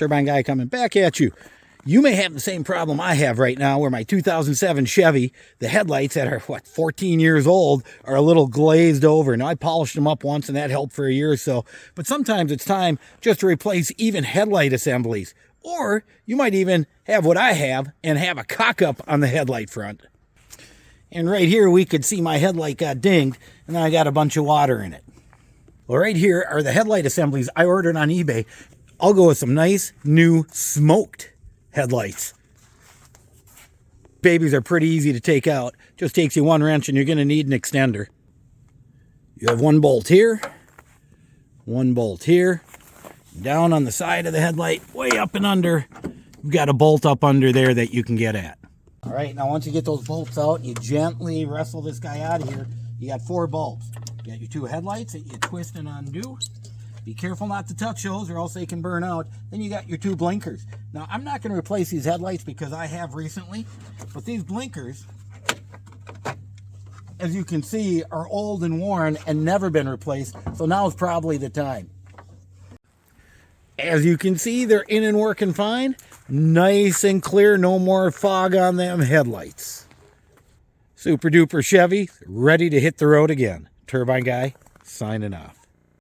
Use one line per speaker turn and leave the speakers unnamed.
Turbine Guy coming back at you. You may have the same problem I have right now where my 2007 Chevy, the headlights that are, 14 years old, are a little glazed over. Now, I polished them up once and that helped for a year or so. But sometimes it's time just to replace even headlight assemblies. Or you might even have what I have and have a cock-up on the headlight front. And right here we could see my headlight got dinged and then I got a bunch of water in it. Well, right here are the headlight assemblies I ordered on eBay. I'll go with some nice, new, smoked headlights. Babies are pretty easy to take out. Just takes you one wrench and you're going to need an extender. You have one bolt here, one bolt here, down on the side of the headlight, way up and under. You've got a bolt up under there that you can get at. All right, now once you get those bolts out, you gently wrestle this guy out of here. You got 4 bolts. You got your 2 headlights that you twist and undo. Be careful not to touch those or else they can burn out. Then you got your 2 blinkers. Now, I'm not going to replace these headlights because I have recently, but these blinkers, as you can see, are old and worn and never been replaced, so now is probably the time. As you can see, they're in and working fine. Nice and clear, no more fog on them headlights. Super duper Chevy, ready to hit the road again. Turbine Guy, signing off.